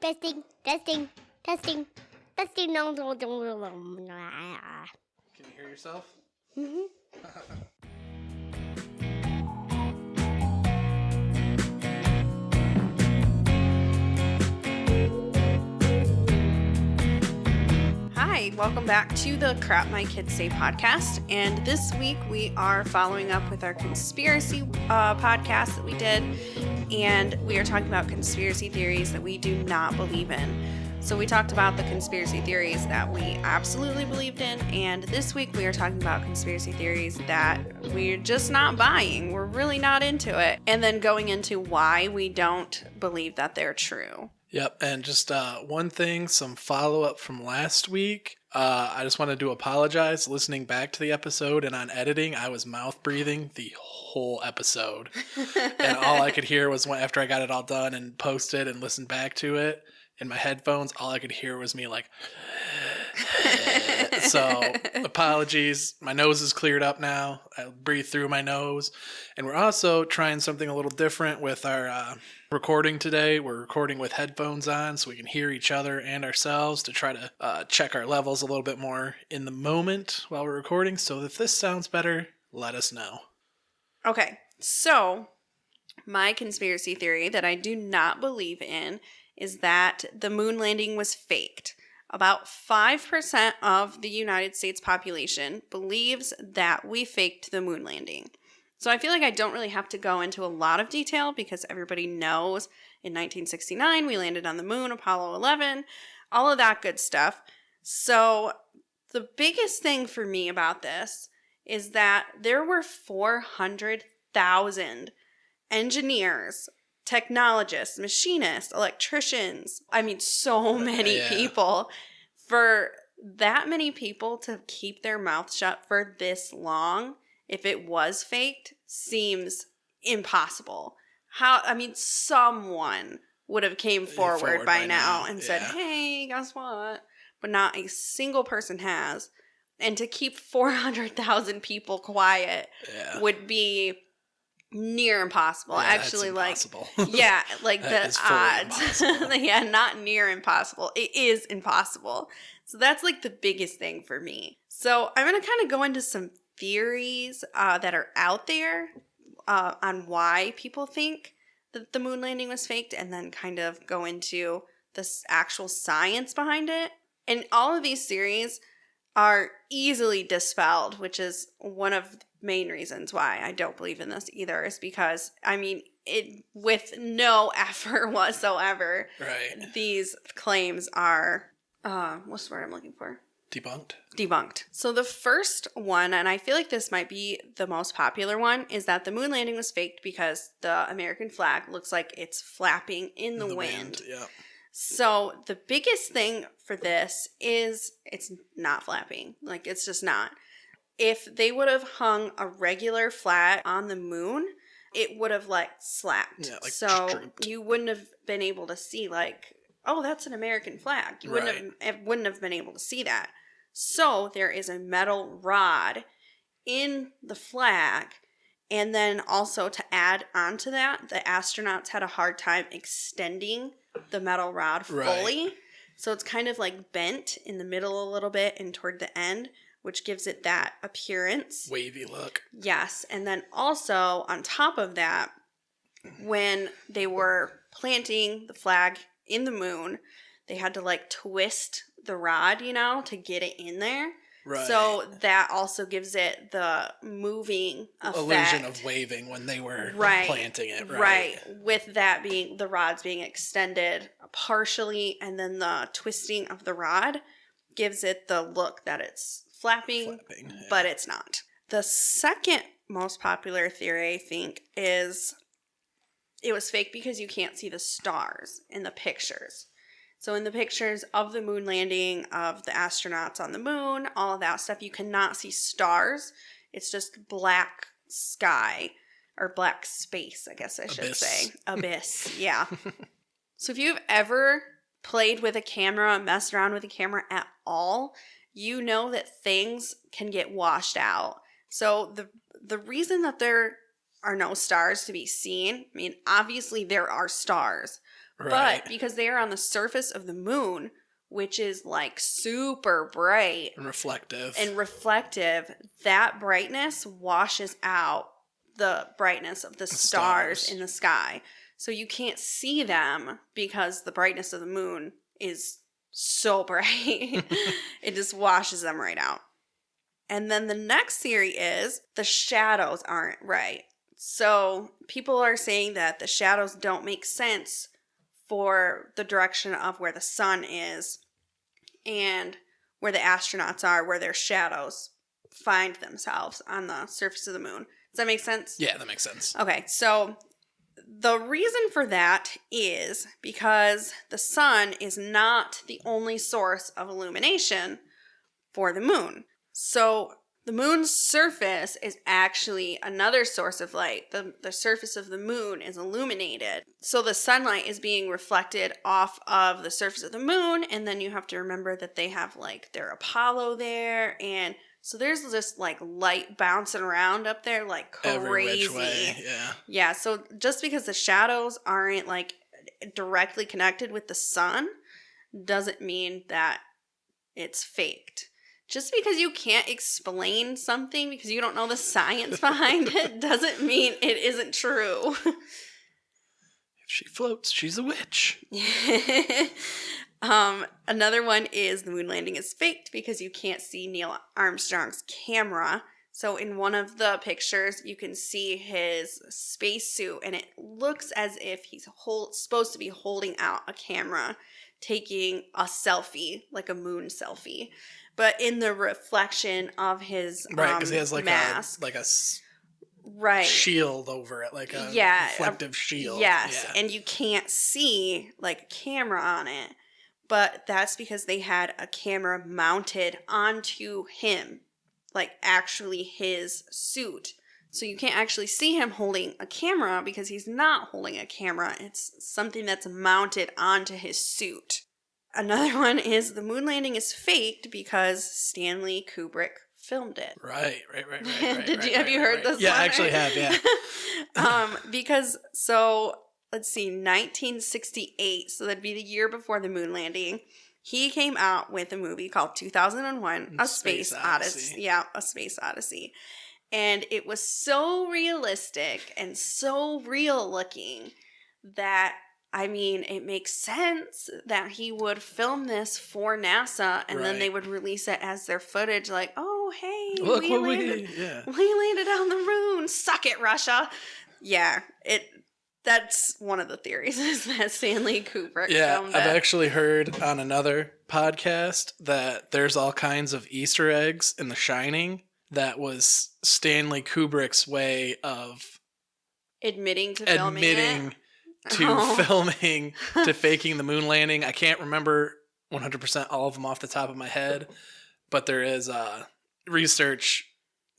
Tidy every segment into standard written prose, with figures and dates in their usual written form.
Testing, testing, testing, testing. No, no, no, no, no. Can you hear yourself? Mm-hmm. Hi, welcome back to the Crap My Kids Say podcast. And this week we are following up with our conspiracy podcast that we did. And we are talking about conspiracy theories that we do not believe in. So we talked about the conspiracy theories that we absolutely believed in. And this week we are talking about conspiracy theories that we're just not buying. We're really not into it. And then going into why we don't believe that they're true. Yep, and just one thing, some follow-up from last week. I just wanted to apologize. Listening back to the episode and on editing, I was mouth-breathing the whole episode. And all I could hear was after I got it all done and posted and listened back to it in my headphones, all I could hear was me like... So, apologies. My nose is cleared up now. I breathe through my nose. And we're also trying something a little different with our recording today. We're recording with headphones on so we can hear each other and ourselves to try to check our levels a little bit more in the moment while we're recording. So if this sounds better, let us know. Okay, so my conspiracy theory that I do not believe in is that the moon landing was faked. About 5% of the United States population believes that we faked the moon landing. So I feel like I don't really have to go into a lot of detail because everybody knows in 1969 we landed on the moon, Apollo 11, all of that good stuff. So the biggest thing for me about this is that there were 400,000 engineers, technologists, machinists, electricians. I mean, so many people. For that many people to keep their mouth shut for this long, if it was faked, seems impossible. Someone would have came forward by now and said, hey, guess what? But not a single person has. And to keep 400,000 people quiet would be near impossible. Actually, impossible. The odds. Not near impossible. It is impossible. So that's like the biggest thing for me. So I'm going to kind of go into some theories that are out there on why people think that the moon landing was faked, and then kind of go into the actual science behind it. And all of these theories are easily dispelled, which is one of the main reasons why I don't believe in this either, is because, it with no effort whatsoever, these claims are, what's the word I'm looking for? Debunked. So the first one, and I feel like this might be the most popular one, is that the moon landing was faked because the American flag looks like it's flapping in the wind. Yeah. So the biggest thing for this is it's not flapping. Like, it's just not. If they would have hung a regular flag on the moon, it would have slapped. Yeah, so drooped. You wouldn't have been able to see oh, that's an American flag. You wouldn't have been able to see that. So there is a metal rod in the flag. And then also to add on to that, the astronauts had a hard time extending the metal rod fully. So it's kind of bent in the middle a little bit and toward the end, which gives it that appearance. Wavy look. Yes. And then also on top of that, when they were planting the flag in the moon, they had to twist the rod, to get it in there. Right. So that also gives it the moving effect. Illusion of waving when they were planting it. Right. With that being, the rods being extended partially, and then the twisting of the rod gives it the look that it's flapping but it's not. The second most popular theory, I think, is it was fake because you can't see the stars in the pictures. So in the pictures of the moon landing, of the astronauts on the moon, all of that stuff, you cannot see stars. It's just black sky, or black space, I guess I should say. Abyss, yeah. So if you've ever played with a camera, messed around with a camera at all, you know that things can get washed out. So the reason that there are no stars to be seen, obviously there are stars, Right. But because they are on the surface of the moon, which is like super bright And reflective. that brightness washes out the brightness of the stars in the sky. So you can't see them because the brightness of the moon is so bright. It just washes them right out. And then the next theory is the shadows aren't right. So people are saying that the shadows don't make sense for the direction of where the sun is and where the astronauts are, where their shadows find themselves on the surface of the moon. Does that make sense? Yeah, that makes sense. Okay, so the reason for that is because the sun is not the only source of illumination for the moon. So the moon's surface is actually another source of light. The surface of the moon is illuminated. So the sunlight is being reflected off of the surface of the moon, and then you have to remember that they have like their Apollo there, and so there's this like light bouncing around up there like crazy. Every which way, yeah. Yeah, so just because the shadows aren't like directly connected with the sun doesn't mean that it's faked. Just because you can't explain something because you don't know the science behind it doesn't mean it isn't true. If she floats, she's a witch. Another one is the moon landing is faked because you can't see Neil Armstrong's camera. So in one of the pictures, you can see his spacesuit, and it looks as if he's supposed to be holding out a camera, taking a selfie, like a moon selfie. But in the reflection of his right, because he has like mask, a shield over it, like a reflective shield. Yes, and you can't see like a camera on it. But that's because they had a camera mounted onto him, like actually his suit. So you can't actually see him holding a camera because he's not holding a camera. It's something that's mounted onto his suit. Another one is the moon landing is faked because Stanley Kubrick filmed it. Right. Have you heard this? Yeah, I actually have, yeah. Because, so, let's see, 1968, so that'd be the year before the moon landing, he came out with a movie called 2001, A Space Odyssey. Yeah, A Space Odyssey. And it was so realistic and so real looking that, I mean, it makes sense that he would film this for NASA and then they would release it as their footage, like, oh, hey, look we landed on the moon. Suck it, Russia. Yeah, that's one of the theories is that Stanley Kubrick filmed it. I've actually heard on another podcast that there's all kinds of Easter eggs in The Shining that was Stanley Kubrick's way of admitting to filming it. Filming, to faking the moon landing. I can't remember 100% all of them off the top of my head, but there is research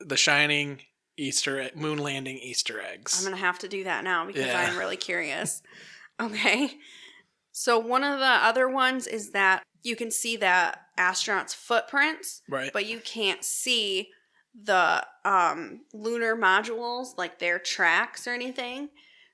The Shining moon landing Easter eggs. I'm going to have to do that now because I'm really curious. Okay. So one of the other ones is that you can see the astronauts' footprints, but you can't see the lunar modules, like their tracks or anything.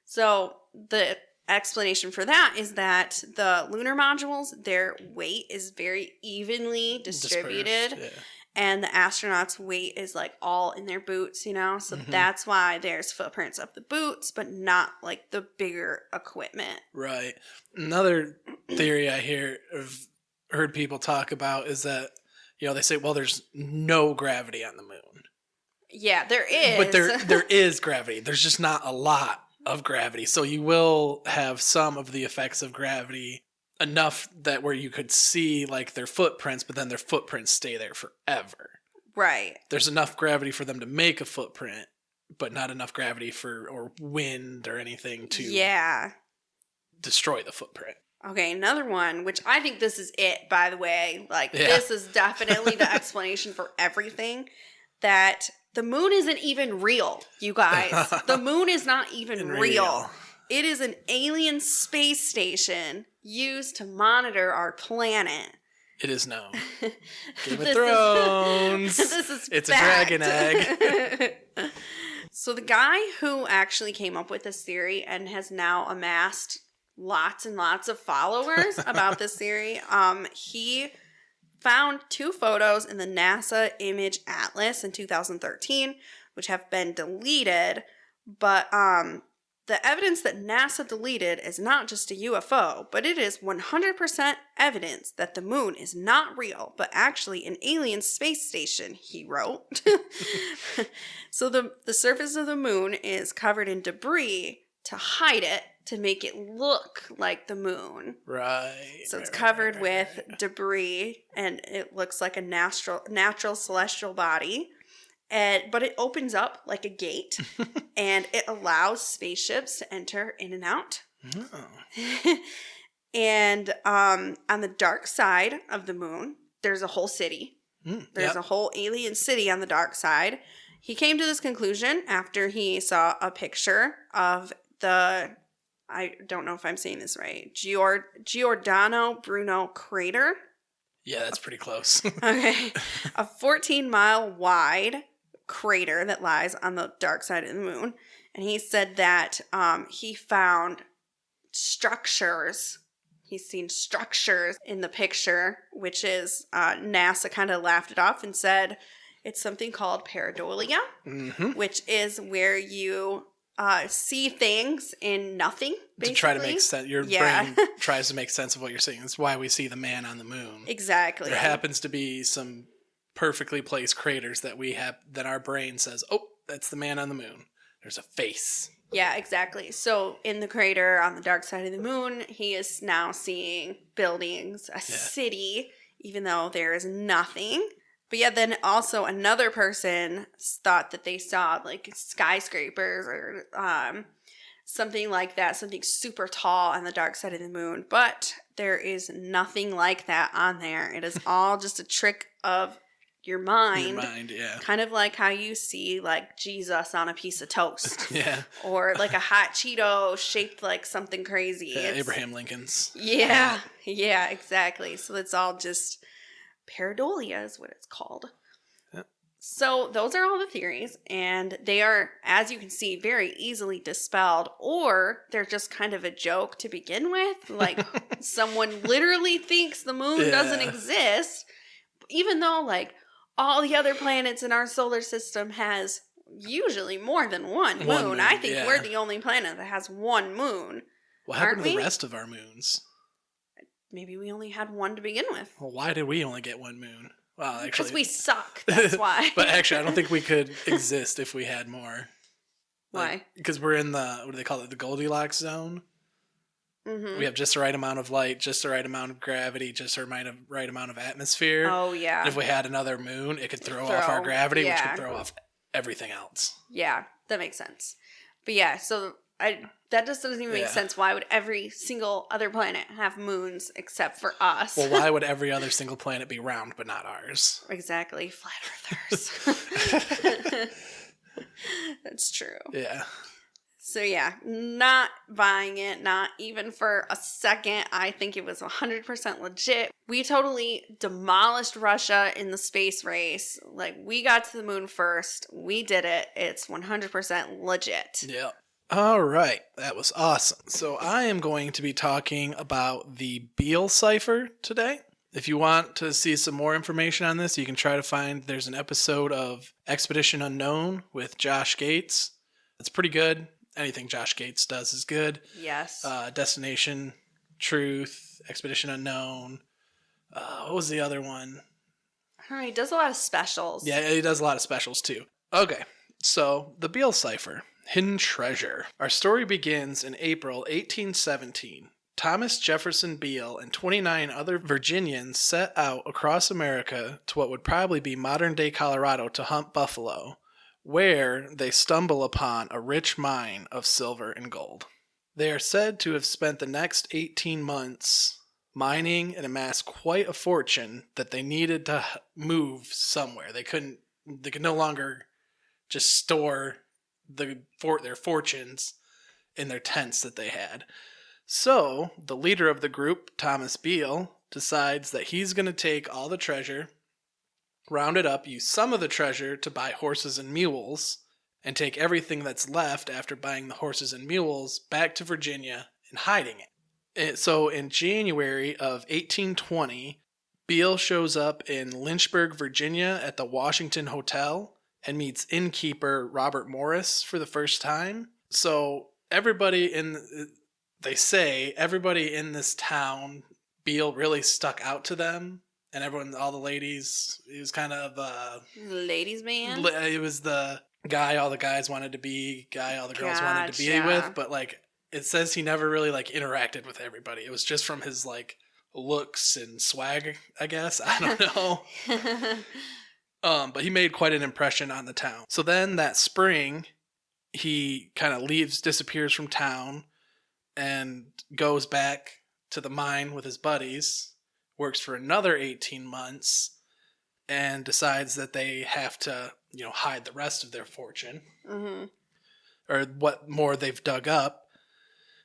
So the explanation for that is that the lunar modules, their weight is very evenly distributed. And the astronauts' weight is like all in their boots, you know? So that's why there's footprints of the boots, but not like the bigger equipment. Right. Another theory I heard people talk about is that, you know, they say, well, there's no gravity on the moon. Yeah, there is. But there is gravity. There's just not a lot of gravity. So you will have some of the effects of gravity, enough that where you could see like their footprints, but then their footprints stay there forever. Right. There's enough gravity for them to make a footprint, but not enough gravity or wind or anything to destroy the footprint. Okay, another one, which I think this is it, by the way. Like, this is definitely the explanation for everything, that the moon isn't even real, you guys. The moon is not even real. It is an alien space station used to monitor our planet. It is known. Game of Thrones. It's fact. A dragon egg. So the guy who actually came up with this theory and has now amassed lots and lots of followers about this theory. He found 2 photos in the NASA Image Atlas in 2013, which have been deleted, but the evidence that NASA deleted is not just a UFO, but it is 100% evidence that the moon is not real, but actually an alien space station, he wrote. So the surface of the moon is covered in debris to hide it, to make it look like the moon. Right. So it's covered with debris, and it looks like a natural celestial body. But it opens up like a gate, and it allows spaceships to enter in and out. Oh. And on the dark side of the moon, there's a whole city. There's a whole alien city on the dark side. He came to this conclusion after he saw a picture of the, I don't know if I'm saying this right, Giordano Bruno crater. Yeah, that's pretty close. Okay. A 14-mile wide crater that lies on the dark side of the moon. And he said that he found structures. He's seen structures in the picture, which is NASA kind of laughed it off and said it's something called pareidolia, which is where you see things in nothing, basically. To try to make sense. Your brain tries to make sense of what you're seeing. That's why we see the man on the moon. Exactly. There happens to be some perfectly placed craters that our brain says, oh, that's the man on the moon. There's a face. Yeah, exactly. So in the crater on the dark side of the moon, he is now seeing buildings, a city, even though there is nothing. But yeah, then also another person thought that they saw like skyscrapers or something like that, something super tall on the dark side of the moon. But there is nothing like that on there. It is all just a trick of your mind. Your mind, yeah. Kind of like how you see like Jesus on a piece of toast. Yeah. Or like a hot Cheeto shaped like something crazy. Abraham Lincoln's. Yeah. Yeah, exactly. So it's all just pareidolia is what it's called. Yep. So those are all the theories, and they are, as you can see, very easily dispelled, or they're just kind of a joke to begin with. Like someone literally thinks the moon doesn't exist, even though like all the other planets in our solar system has usually more than one moon. I think we're the only planet that has one moon. What happened to the rest of our moons? Maybe we only had one to begin with. Well, why did we only get one moon? Well, actually, because we suck. That's why. But actually, I don't think we could exist if we had more. Why? Because we're in the, what do they call it? The Goldilocks zone. Mm-hmm. We have just the right amount of light, just the right amount of gravity, just the right amount of atmosphere. Oh, yeah. And if we had another moon, it could throw off our gravity, which could throw off everything else. Yeah, that makes sense. But yeah, so that just doesn't even make sense. Why would every single other planet have moons except for us? Well, why would every other single planet be round but not ours? Exactly. Flat earthers. That's true. Yeah. So yeah, not buying it, not even for a second. I think it was 100% legit. We totally demolished Russia in the space race. Like, we got to the moon first. We did it. It's 100% legit. Yep. All right, that was awesome. So I am going to be talking about the Beale cipher today. If you want to see some more information on this, you can try to find, there's an episode of Expedition Unknown with Josh Gates. It's pretty good. Anything Josh Gates does is good. Yes. Destination Truth, Expedition Unknown. What was the other one? I don't know, he does a lot of specials. Yeah, he does a lot of specials too. Okay, so the Beale cipher. Hidden treasure. Our story begins in April 1817. Thomas Jefferson Beale and 29 other Virginians set out across America to what would probably be modern-day Colorado to hunt buffalo, where they stumble upon a rich mine of silver and gold. They are said to have spent the next 18 months mining and amassed quite a fortune that they needed to move somewhere. They could no longer just store their fortunes in their tents that they had. So, the leader of the group, Thomas Beale, decides that he's going to take all the treasure, round it up, use some of the treasure to buy horses and mules, and take everything that's left after buying the horses and mules back to Virginia and hiding it. So in January of 1820, Beale shows up in Lynchburg, Virginia at the Washington Hotel and meets innkeeper Robert Morris for the first time. So they say everybody in this town, Beale really stuck out to them. And everyone, all the ladies, he was kind of ladies' man. It was the guy all the guys wanted to be, guy all the girls wanted to be with. But like, it says he never really like interacted with everybody. It was just from his like looks and swag, I guess. I don't know. But he made quite an impression on the town. So then that spring, he kind of disappears from town, and goes back to the mine with his buddies. Works for another 18 months and decides that they have to, hide the rest of their fortune or what more they've dug up.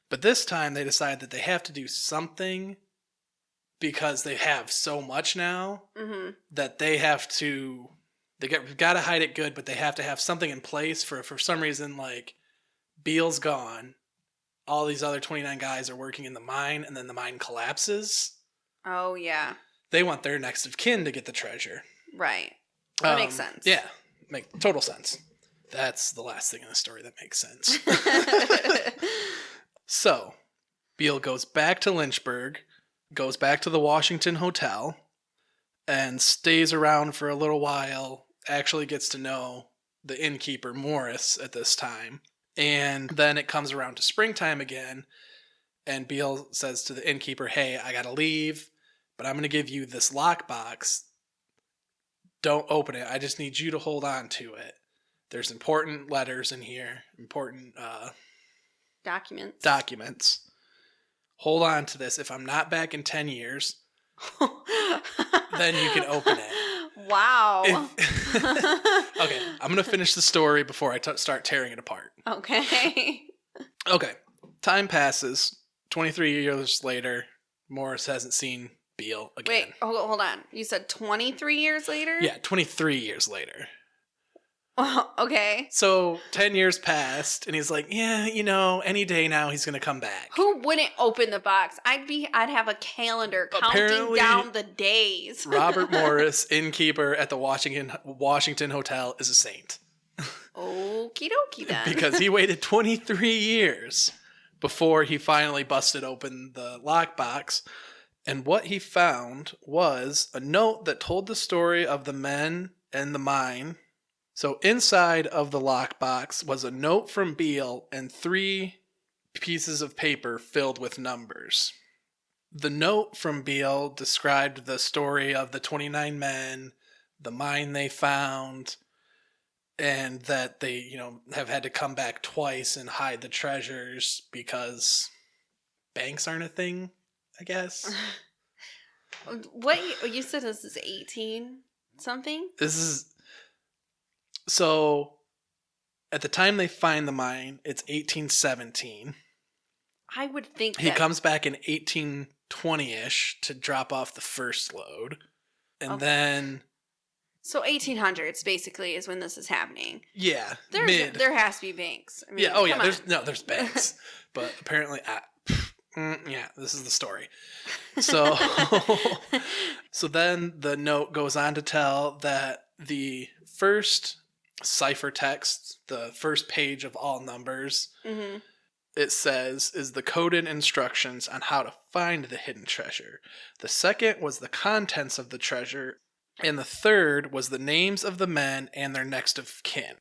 But this time they decide that they have to do something because they have so much now that they got to hide it good, but they have to have something in place for some reason, like Beale's gone. All these other 29 guys are working in the mine, and then the mine collapses. Oh, yeah. They want their next of kin to get the treasure. Right. That makes sense. Yeah. Make total sense. That's the last thing in the story that makes sense. So, Beale goes back to Lynchburg, goes back to the Washington Hotel, and stays around for a little while, actually gets to know the innkeeper Morris at this time. And then it comes around to springtime again, and Beale says to the innkeeper, hey, I gotta leave, but I'm going to give you this lockbox. Don't open it. I just need you to hold on to it. There's important letters in here, important documents. Hold on to this. If I'm not back in 10 years, then you can open it. Wow. Okay, I'm going to finish the story before I start tearing it apart. Okay. Okay, time passes. 23 years later, Morris hasn't seen Beale again. Wait, hold on. You said 23 years later? Yeah, 23 years later. Okay. So 10 years passed, and he's like, yeah, any day now he's going to come back. Who wouldn't open the box? I'd have a calendar counting down the days. Robert Morris, innkeeper at the Washington Hotel, is a saint. Okie dokie then. Because he waited 23 years before he finally busted open the lockbox. And what he found was a note that told the story of the men and the mine. So inside of the lockbox was a note from Beale and 3 pieces of paper filled with numbers. The note from Beale described the story of the 29 men, the mine they found, and that they, have had to come back twice and hide the treasures because banks aren't a thing, I guess. What you said this is 18 something? So at the time they find the mine, it's 1817. I would think he comes back in 1820-ish to drop off the first load. And then so 1800s basically is when this is happening. Yeah. There has to be banks. I mean, there's banks. But apparently this is the story. So so then the note goes on to tell that the first ciphertext, the first page of all numbers, it says, is the coded instructions on how to find the hidden treasure. The second was the contents of the treasure, and the third was the names of the men and their next of kin.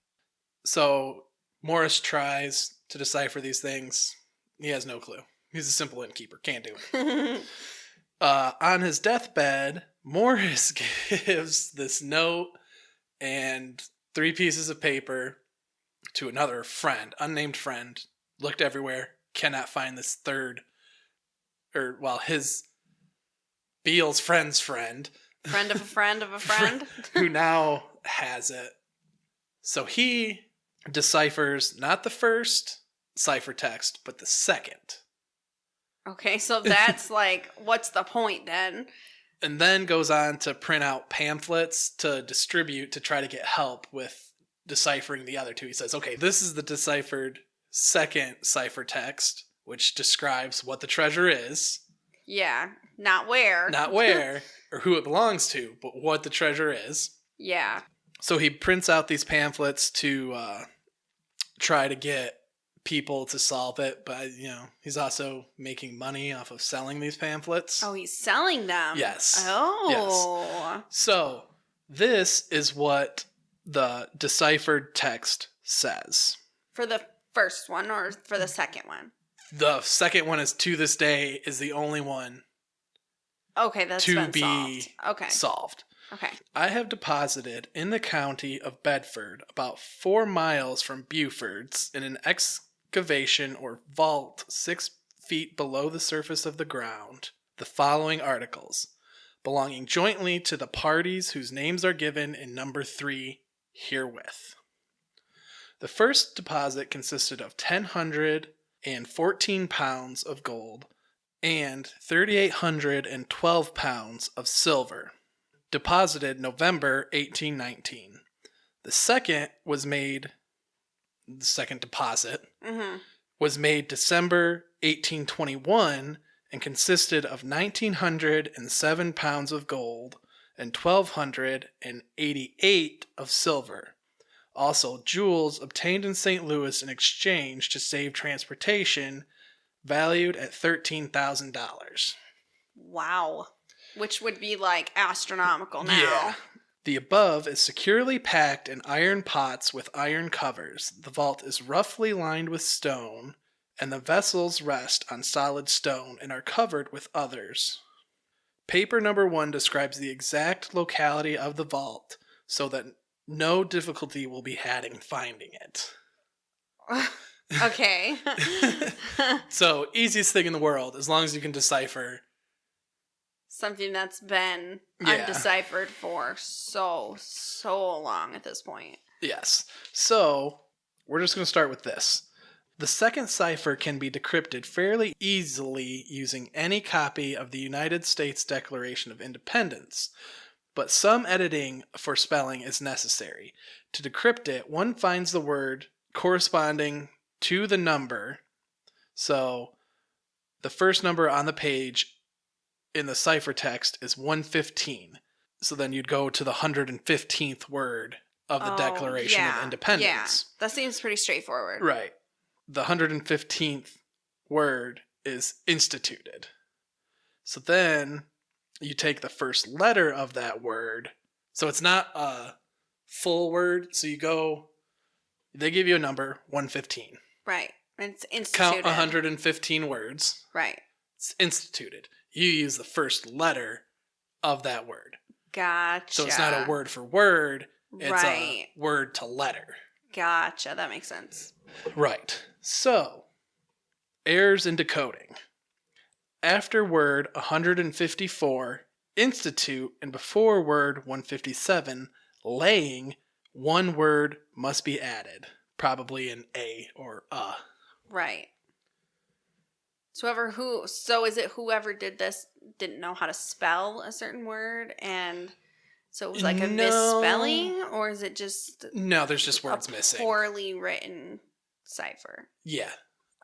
So Morris tries to decipher these things. He has no clue. He's a simple innkeeper. Can't do it. On his deathbed, Morris gives this note and 3 pieces of paper to another friend, unnamed friend. Looked everywhere, cannot find this third, his Beale's friend's friend. Friend of a friend of a friend. Who now has it. So he deciphers not the first ciphertext, but the second. Okay, so that's like, what's the point then? And then goes on to print out pamphlets to distribute to try to get help with deciphering the other 2. He says, okay, this is the deciphered second ciphertext. which describes what the treasure is. Yeah, not where. Not where or who it belongs to, but what the treasure is. Yeah. So he prints out these pamphlets to try to get people to solve it, but he's also making money off of selling these pamphlets. Oh, he's selling them. Yes. Oh. Yes. So this is what the deciphered text says. For the first one or for the second one? The second one is to this day is the only one okay, that's to been be solved. solved. Okay. I have deposited in the county of Bedford, about 4 miles from Beaufort's, in an excavation or vault 6 feet below the surface of the ground, the following articles, belonging jointly to the parties whose names are given in number 3 herewith. The first deposit consisted of 1,014 pounds of gold and 3,812 pounds of silver, deposited November 1819. The second deposit was made December 1821 and consisted of 1,907 pounds of gold and 1,288 of silver. Also, jewels obtained in St. Louis in exchange to save transportation, valued at $13,000. Wow. Which would be like astronomical now. Yeah. The above is securely packed in iron pots with iron covers. The vault is roughly lined with stone, and the vessels rest on solid stone and are covered with others. Paper number 1 describes the exact locality of the vault so that no difficulty will be had in finding it. Okay. So, easiest thing in the world, as long as you can decipher something that's been undeciphered for so long at this point. Yes. So, we're just going to start with this. The second cipher can be decrypted fairly easily using any copy of the United States Declaration of Independence, but some editing for spelling is necessary. To decrypt it, one finds the word corresponding to the number. So, the first number on the page in the ciphertext is 115. So then you'd go to the 115th word of the Declaration of Independence. Yeah, that seems pretty straightforward. Right. The 115th word is instituted. So then you take the first letter of that word. So it's not a full word. So they give you a number, 115. Right. It's instituted. Count 115 words. Right. It's instituted. You use the first letter of that word. Gotcha. So it's not a word for word. It's a word to letter. Gotcha. That makes sense. Right. So, errors in decoding. After word 154, institute, and before word 157, laying, one word must be added. Probably an A or a. Right. So is it whoever did this didn't know how to spell a certain word, and so it was like a misspelling, or is it just no? There's just words missing. Poorly written cipher. Yeah,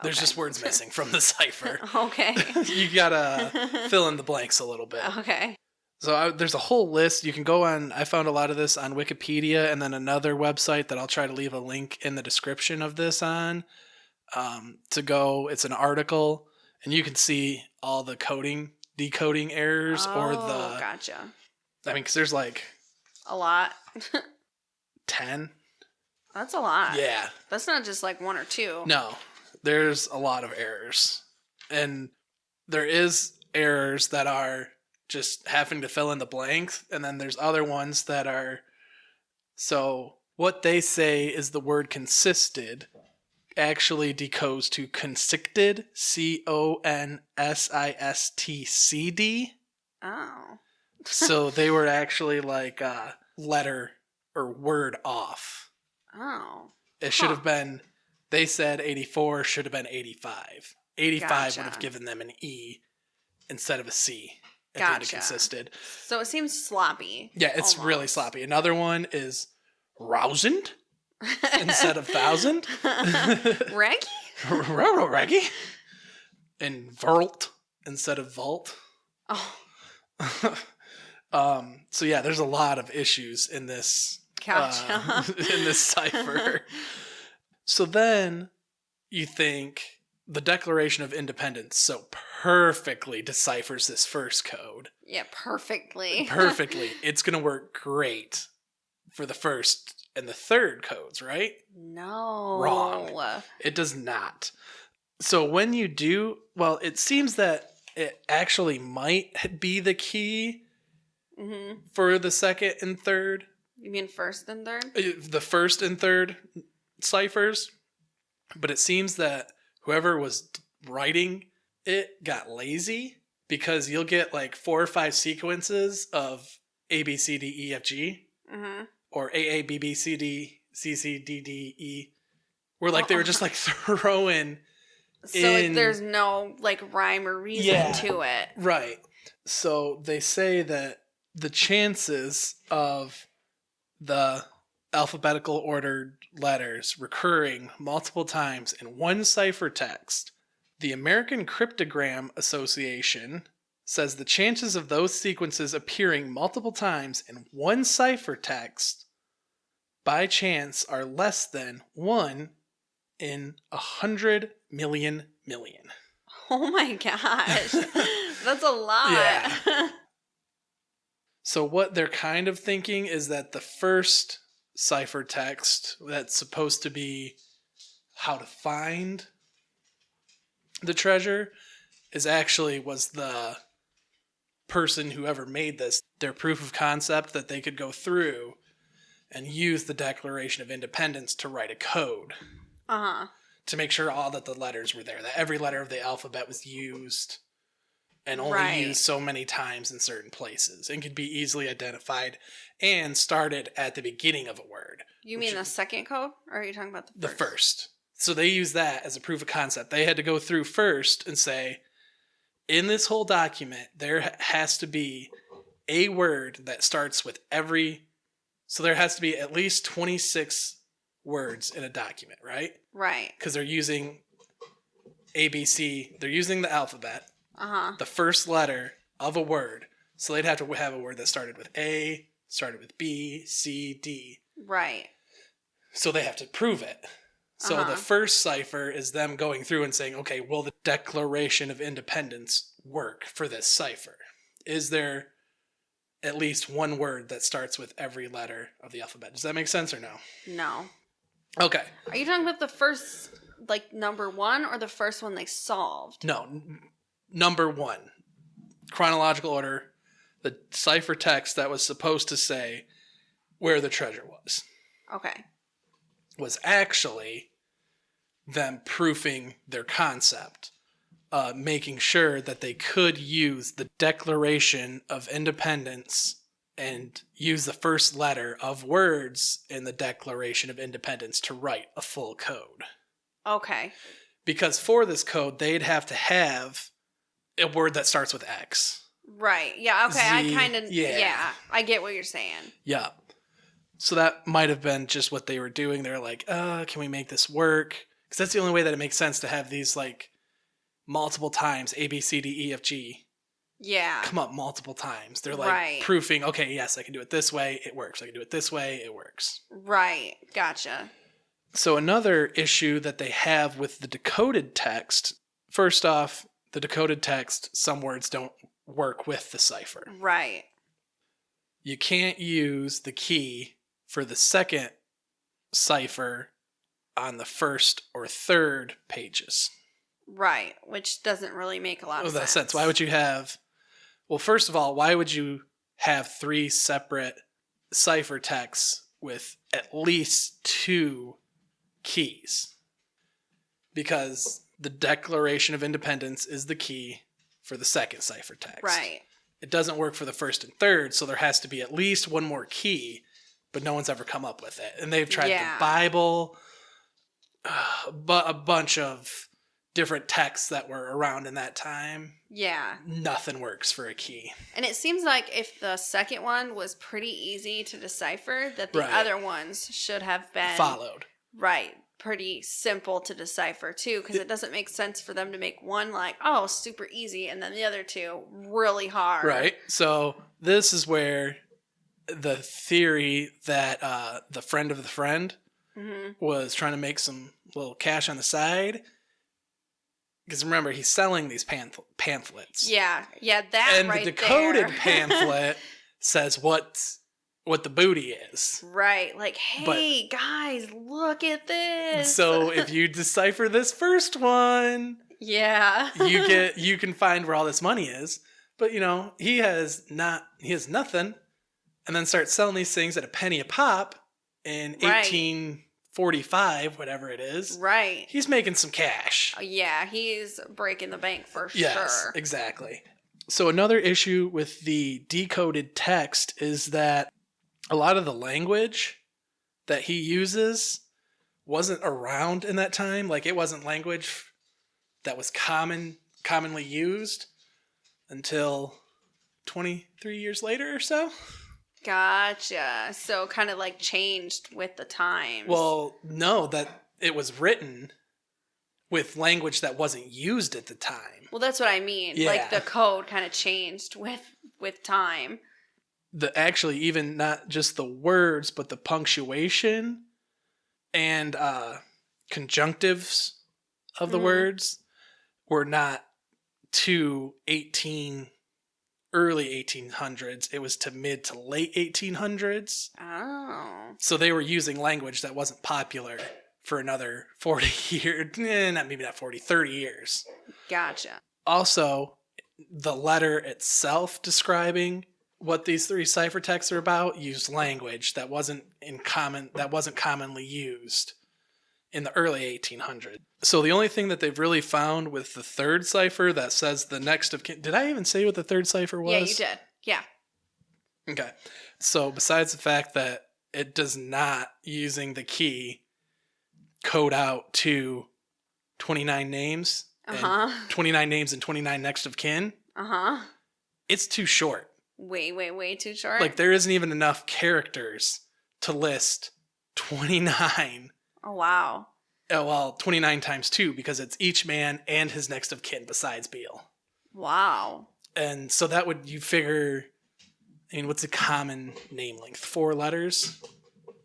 there's just words missing from the cipher. Okay, you gotta fill in the blanks a little bit. Okay. So there's a whole list. You can go on. I found a lot of this on Wikipedia, and then another website that I'll try to leave a link in the description of this on. It's an article. And you can see all the decoding errors Gotcha. I mean, because there's like a lot. 10. That's a lot. Yeah. That's not just like 1 or 2. No, there's a lot of errors. And there is errors that are just having to fill in the blanks. And then there's other ones that are, so what they say is the word consisted actually decodes to consisted, CONSISTCD. Oh. So they were actually like a letter or word off. Oh. It should have been, they said 84, should have been 85. 85 would have given them an E instead of a C if it consisted. So it seems sloppy. Yeah, it's really sloppy. Another one is rousand instead of thousand. Raggy? Raggy? in Volt instead of Vault. Oh. So yeah, there's a lot of issues in this Gotcha. in this cipher. So then you think the Declaration of Independence so perfectly deciphers this first code. Yeah, perfectly. Perfectly. It's going to work great for the first and the third codes, right? No. Wrong. It does not. So when you do, well, it seems that it actually might be the key for the second and third. You mean first and third? The first and third ciphers. But it seems that whoever was writing it got lazy, because you'll get like 4 or 5 sequences of A, B, C, D, E, F, G. Or A, A, B, B, C, D, C, C, D, D, E. Where like they were just like throwing so like there's no like rhyme or reason to it. Right. So they say that the chances of the alphabetical ordered letters recurring multiple times in one ciphertext, the American Cryptogram Association says the chances of those sequences appearing multiple times in one ciphertext by chance are less than 1 in 100 million million. Oh my gosh. That's a lot. Yeah. So what they're kind of thinking is that the first ciphertext that's supposed to be how to find the treasure was the person who ever made this, their proof of concept that they could go through and use the Declaration of Independence to write a code. To make sure all that the letters were there, that every letter of the alphabet was used and only used so many times in certain places and could be easily identified and started at the beginning of a word. You mean the second code? Or are you talking about the first? The first. So they use that as a proof of concept. They had to go through first and say, in this whole document, there has to be a word that starts with every... So there has to be at least 26 words in a document, right? Right. Because they're using ABC. They're using the alphabet. The first letter of a word. So they'd have to have a word that started with A, started with B, C, D. Right. So they have to prove it. So the first cipher is them going through and saying, okay, will the Declaration of Independence work for this cipher? Is there at least one word that starts with every letter of the alphabet? Does that make sense or no? No. Okay. Are you talking about the first, like, number 1 or the first one they solved? No. Number 1. Chronological order. The ciphertext that was supposed to say where the treasure was. Okay. Was actually them proofing their concept. Making sure that they could use the Declaration of Independence and use the first letter of words in the Declaration of Independence to write a full code. Okay. Because for this code, they'd have to have a word that starts with X. Right. Yeah, okay. Z, I kind of... Yeah. I get what you're saying. Yeah. So that might have been just what they were doing. They're like, can we make this work? Because that's the only way that it makes sense to have these, like, multiple times, A, B, C, D, E, F, G. Yeah. Come up multiple times. They're like proofing, okay, yes, I can do it this way, it works. I can do it this way, it works. Right. Gotcha. So another issue that they have with the decoded text, first off, the decoded text, some words don't work with the cipher. Right. You can't use the key for the second cipher on the first or third pages. Right, which doesn't really make a lot of sense. Why would you have... Well, first of all, why would you have 3 separate ciphertexts with at least 2 keys? Because the Declaration of Independence is the key for the second ciphertext. Right. It doesn't work for the first and third, so there has to be at least one more key, but no one's ever come up with it. And they've tried the Bible, but a bunch of different texts that were around in that time. Yeah. Nothing works for a key. And it seems like if the second one was pretty easy to decipher, that the other ones should have been... Followed. Right. pretty simple to decipher too, because it doesn't make sense for them to make one like, oh, super easy, and then the other two really hard. Right. So this is where the theory that the friend of the friend was trying to make some little cash on the side. Because remember, he's selling these pamphlets. Yeah, that and right the decoded there. pamphlet says what the booty is. Right, like, hey, guys, look at this. So if you decipher this first one, yeah, you can find where all this money is. But he has nothing, and then starts selling these things at a penny a pop in 1845, whatever it is. Right. He's making some cash. Yeah, he's breaking the bank for sure. Yes, exactly. So another issue with the decoded text is that a lot of the language that he uses wasn't around in that time. Like, it wasn't language that was commonly used until 23 years later or so. Gotcha. So kind of like changed with the times. Well, no, that it was written with language that wasn't used at the time. Well, that's what I mean. Yeah. Like the code kind of changed with time. Actually, even not just the words, but the punctuation and conjunctives of the words were not to early 1800s. It was to mid to late 1800s. Oh. So they were using language that wasn't popular for another 40 years. Not 40, 30 years. Gotcha. Also, the letter itself describing what these three ciphertexts are about used language that wasn't commonly used in the early 1800s. So the only thing that they've really found with the third cipher that says the next of kin... Did I even say what the third cipher was? Yeah, you did. Yeah. Okay. So besides the fact that it does not, using the key, code out to 29 names, and 29 names and 29 next of kin, it's too short. Way too short. Like, there isn't even enough characters to list 29. Oh, wow. Oh, well, 29 times 2, because it's each man and his next of kin besides Beale. Wow. And so that would, you figure, what's a common name length? 4 letters?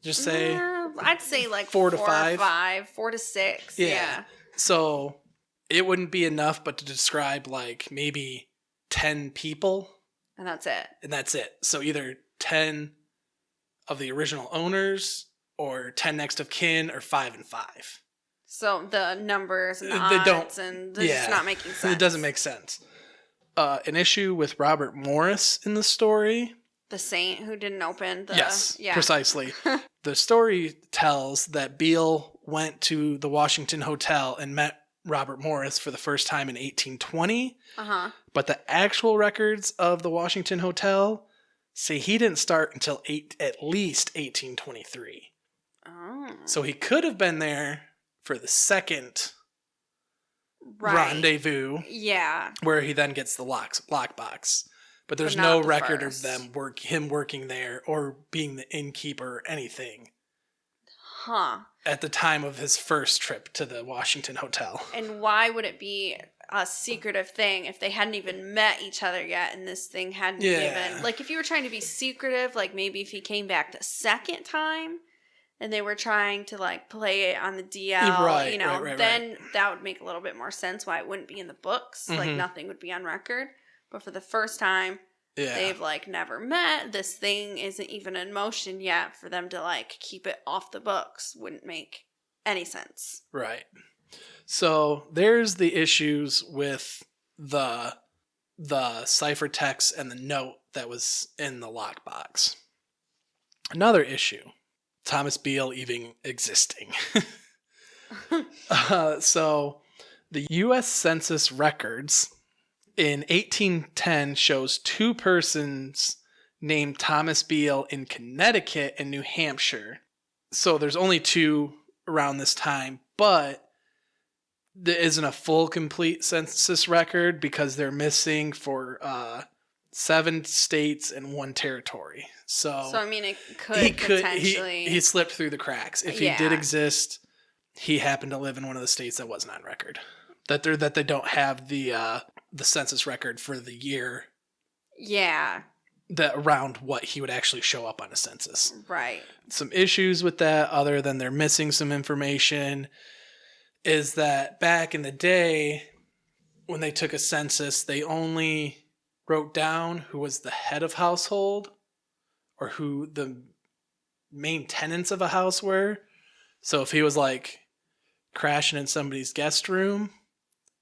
Just say? I'd say like 4 to 5. 4 to 6. Yeah. Yeah. So it wouldn't be enough but to describe like maybe 10 people. And that's it. And that's it. So either 10 of the original owners or 10 next of kin or 5 and 5. So the numbers and the odds and they're just not making sense. It doesn't make sense. An issue with Robert Morris in the story. The saint who didn't open the... Yes, yeah. precisely. The story tells that Beale went to the Washington Hotel and met Robert Morris for the first time in 1820. But the actual records of the Washington Hotel say he didn't start until at least 1823. Oh. So he could have been there for the second rendezvous. Yeah. Where he then gets the lockbox. But there's But no not the record first. of him working there or being the innkeeper or anything. Huh. At the time of his first trip to the Washington Hotel. And why would it be a secretive thing if they hadn't even met each other yet and this thing hadn't even... Like, if you were trying to be secretive, like maybe if he came back the second time and they were trying to, like, play it on the DL, right, then that would make a little bit more sense why it wouldn't be in the books. Like, nothing would be on record. But for the first time... Yeah. They've, like, never met. This thing isn't even in motion yet. For them to, like, keep it off the books wouldn't make any sense. Right. So there's the issues with the ciphertext and the note that was in the lockbox. Another issue, Thomas Beale even existing. So the U.S. Census records... in 1810 shows 2 persons named Thomas Beale in Connecticut and New Hampshire. So there's only 2 around this time, but there isn't a full complete census record because they're missing for 7 states and 1 territory. So I mean, it could potentially... He slipped through the cracks. If he did exist, he happened to live in one of the states that wasn't on record. That they don't have the census record for the year. Yeah. That around what he would actually show up on a census. Right. Some issues with that, other than they're missing some information, is that back in the day, when they took a census, they only wrote down who was the head of household or who the main tenants of a house were. So if he was like crashing in somebody's guest room,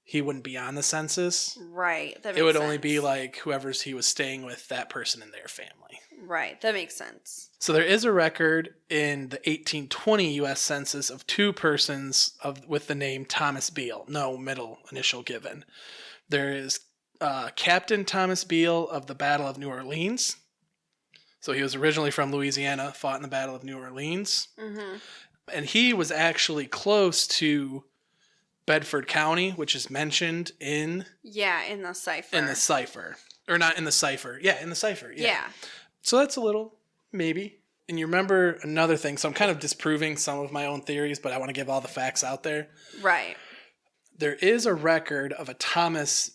he wouldn't be on the census. Right. That makes it would sense. only be like whoever's he was staying with, that person in their family. Right. That makes sense. So there is a record in the 1820 U.S. Census of 2 persons with the name Thomas Beale. No middle initial given. There is Captain Thomas Beale of the Battle of New Orleans. So he was originally from Louisiana, fought in the Battle of New Orleans. Mm-hmm. And he was actually close to Bedford County, which is mentioned in... Yeah, in the cipher. In the cipher. Or not in the cipher. Yeah, in the cipher. Yeah. So that's a little, maybe. And you remember another thing. So I'm kind of disproving some of my own theories, but I want to give all the facts out there. Right. There is a record of a Thomas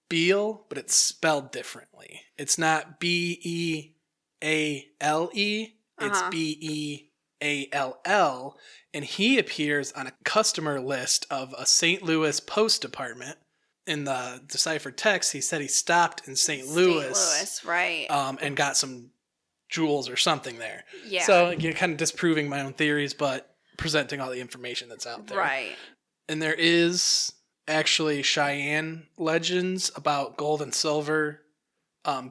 Beale, but it's spelled differently. It's not Beale. It's Beall. And he appears on a customer list of a St. Louis Post Department. In the deciphered text, he said he stopped in St. Louis, right. And got some jewels or something there. Yeah. So you're kind of disproving my own theories, but presenting all the information that's out there. Right. And there is actually Cheyenne legends about gold and silver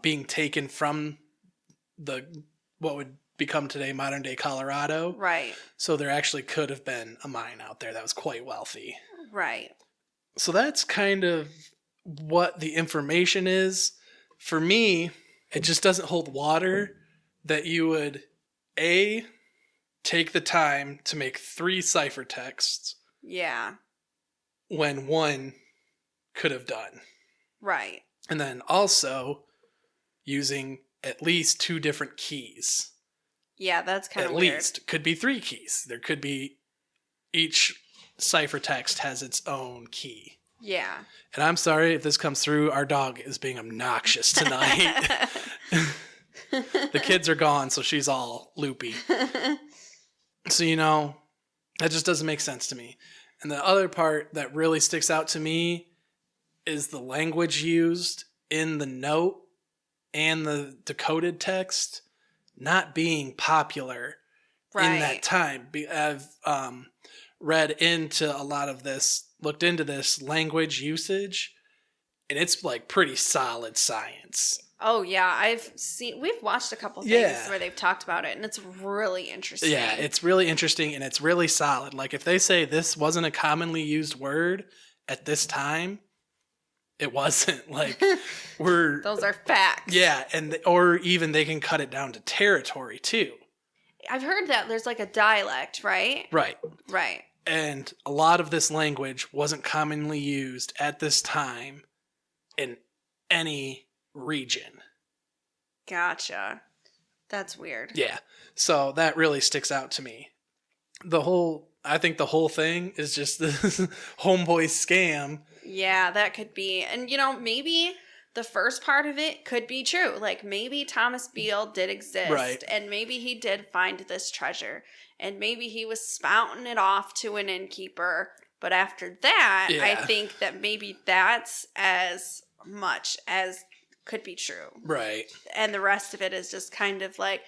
being taken from what would become today modern day Colorado. Right. So there actually could have been a mine out there that was quite wealthy. Right. So that's kind of what the information is. For me, it just doesn't hold water that you would, A, take the time to make 3 ciphertexts. Yeah. When 1 could have done. Right. And then also using at least 2 different keys. Yeah, that's kind of weird. At least. Could be 3 keys. There could be... Each ciphertext has its own key. Yeah. And I'm sorry if this comes through. Our dog is being obnoxious tonight. The kids are gone, so she's all loopy. So, that just doesn't make sense to me. And the other part that really sticks out to me is the language used in the note and the decoded text not being popular in that time. I've read into a lot of this, looked into this language usage, and it's like pretty solid science. Oh yeah, we've watched a couple things where they've talked about it, and it's really interesting. Yeah, it's really interesting and it's really solid. Like if they say this wasn't a commonly used word at this time, it wasn't. Like those are facts. Yeah, or even they can cut it down to territory too. I've heard that there's like a dialect, right? Right. Right. And a lot of this language wasn't commonly used at this time in any region. Gotcha. That's weird. Yeah. So that really sticks out to me. I think the whole thing is just this homeboy scam. Yeah, that could be. And, maybe the first part of it could be true. Like, maybe Thomas Beale did exist. Right. And maybe he did find this treasure. And maybe he was spouting it off to an innkeeper. But after that, I think that maybe that's as much as could be true. Right. And the rest of it is just kind of like,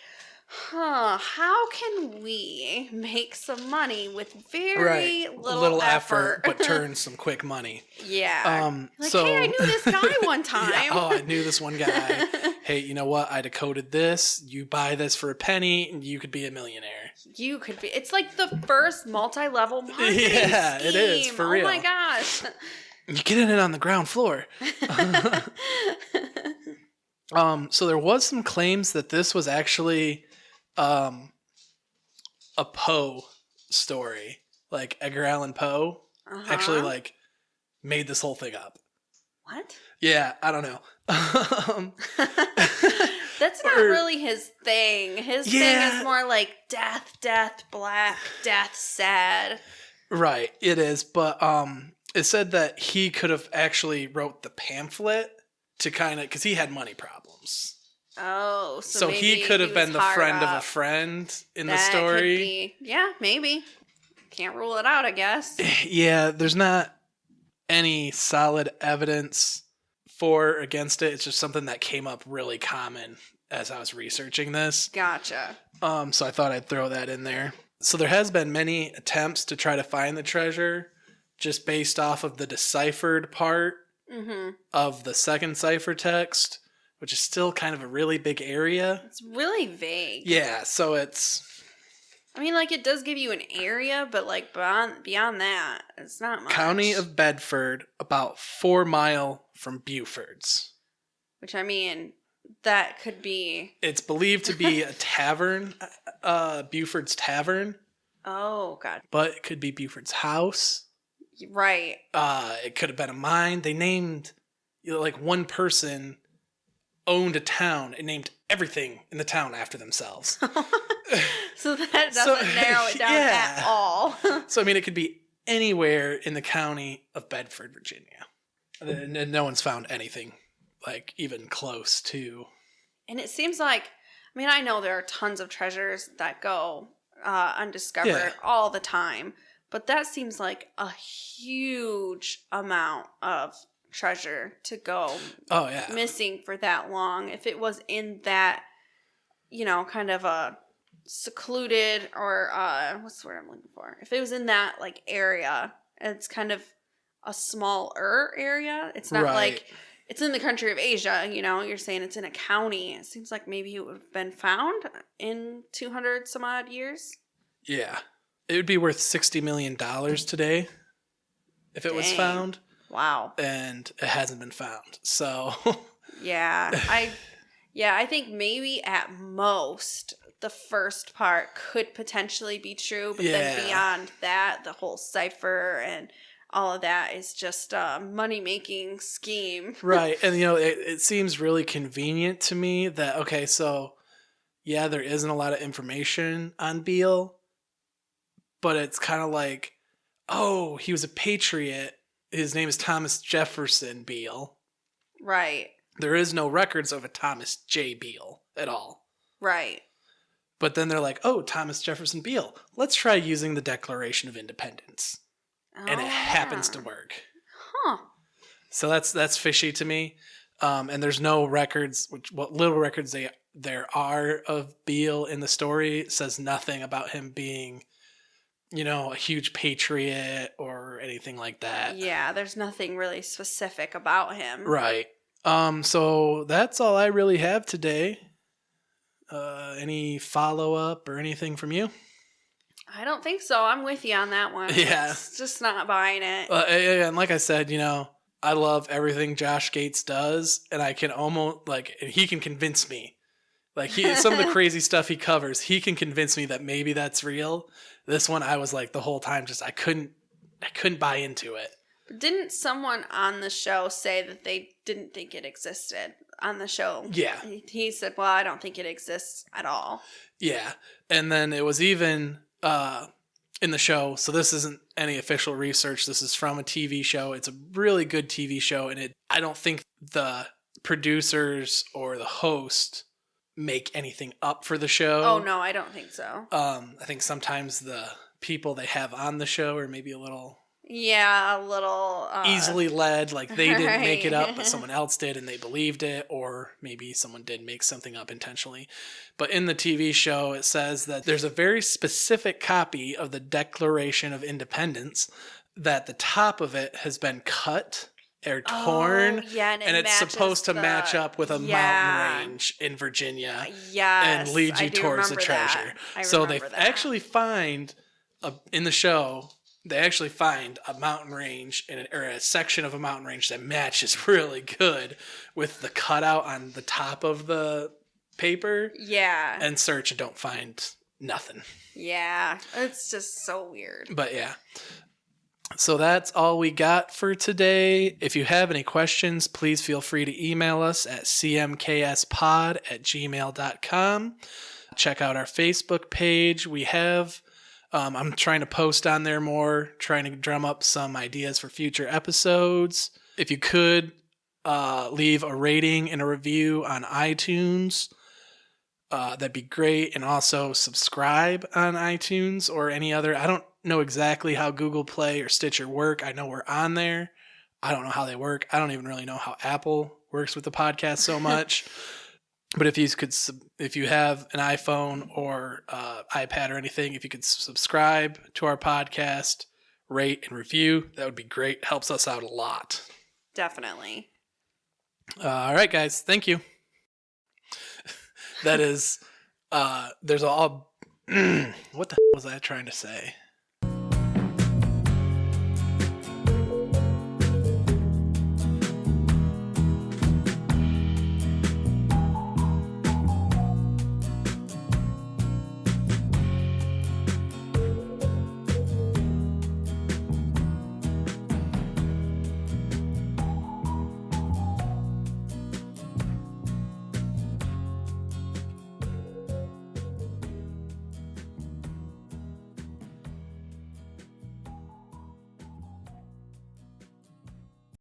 how can we make some money with very little effort but turn some quick money? Yeah. Hey, I knew this guy one time. I knew this one guy. Hey, you know what? I decoded this. You buy this for a penny and you could be a millionaire. You could be. It's like the first multi-level marketing scheme. It is, for real. Oh my gosh. You get in it on the ground floor. So there was some claims that this was actually a Poe story. Like Edgar Allan Poe actually made this whole thing up. What? Yeah, I don't know. That's not really his thing. His thing is more like death, black, death, sad. Right, it is. But it said that he could have actually wrote the pamphlet to kind of, because he had money problems. Oh, so he could have been the friend of a friend in the story. Yeah, maybe. Can't rule it out, I guess. Yeah, there's not any solid evidence for or against it. It's just something that came up really common as I was researching this. Gotcha. So I thought I'd throw that in there. So there has been many attempts to try to find the treasure just based off of the deciphered part of the second ciphertext, which is still kind of a really big area. It's really vague. Yeah, so it's... I mean, like, it does give you an area, but, like, beyond that, it's not much. County of Bedford, about 4 miles from Beaufort's. Which, I mean, that could be... It's believed to be a tavern, Beaufort's Tavern. Oh, God. But it could be Beaufort's house. Right. It could have been a mine. They named, like, one person owned a town and named everything in the town after themselves. So that doesn't narrow it down at all. So, I mean, it could be anywhere in the county of Bedford, Virginia. And no one's found anything, like, even close to. And it seems like, I mean, I know there are tons of treasures that go undiscovered all the time, but that seems like a huge amount of treasure to go missing for that long. If it was in that, kind of a secluded or what's the word I'm looking for? If it was in that like area, it's kind of a smaller area. It's not like it's in the country of Asia, you're saying it's in a county. It seems like maybe it would have been found in 200 some odd years. Yeah. It would be worth $60 million today if it was found. Wow. And it hasn't been found. So I think maybe at most the first part could potentially be true, but then beyond that, the whole cipher and all of that is just a money-making scheme. Right. And, it seems really convenient to me that, okay, so, there isn't a lot of information on Beale, but it's kind of like, oh, he was a patriot. His name is Thomas Jefferson Beale. Right. There is no records of a Thomas J. Beale at all. Right. But then they're like, oh, Thomas Jefferson Beale. Let's try using the Declaration of Independence. And it happens to work. Huh. So that's fishy to me. And there's no records, what little records there are of Beale in the story says nothing about him being, a huge patriot or anything like that. Yeah, there's nothing really specific about him. Right. So that's all I really have today. Any follow-up or anything from you? I don't think so. I'm with you on that one. Yeah. It's just not buying it. And like I said, I love everything Josh Gates does, and I can almost, he can convince me. Some of the crazy stuff he covers, he can convince me that maybe that's real. This one, I was like, the whole time, I couldn't buy into it. Didn't someone on the show say that they didn't think it existed on the show? Yeah. He said, well, I don't think it exists at all. Yeah. And then it was even in the show, so this isn't any official research. This is from a TV show. It's a really good TV show, and I don't think the producers or the host make anything up for the show. Oh, no, I don't think so. I think sometimes the people they have on the show are maybe a little... Yeah, a little... easily led, like they didn't make it up, but someone else did and they believed it, or maybe someone did make something up intentionally. But in the TV show, it says that there's a very specific copy of the Declaration of Independence that the top of it has been cut or torn, and it's supposed to match up with a mountain range in Virginia and lead you towards the treasure. So they actually find, in the show... They actually find a mountain range or a section of a mountain range that matches really good with the cutout on the top of the paper. Yeah. And search and don't find nothing. Yeah. It's just so weird. But yeah. So that's all we got for today. If you have any questions, please feel free to email us at cmkspod@gmail.com. Check out our Facebook page. We have, I'm trying to post on there more, trying to drum up some ideas for future episodes. If you could leave a rating and a review on iTunes, that'd be great. And also subscribe on iTunes or any other. I don't know exactly how Google Play or Stitcher work. I know we're on there. I don't know how they work. I don't even really know how Apple works with the podcast so much. But if you have an iPhone or iPad or anything, if you could subscribe to our podcast, rate and review, that would be great. Helps us out a lot. Definitely. All right, guys. Thank you. That is, there's all, what the hell was I trying to say?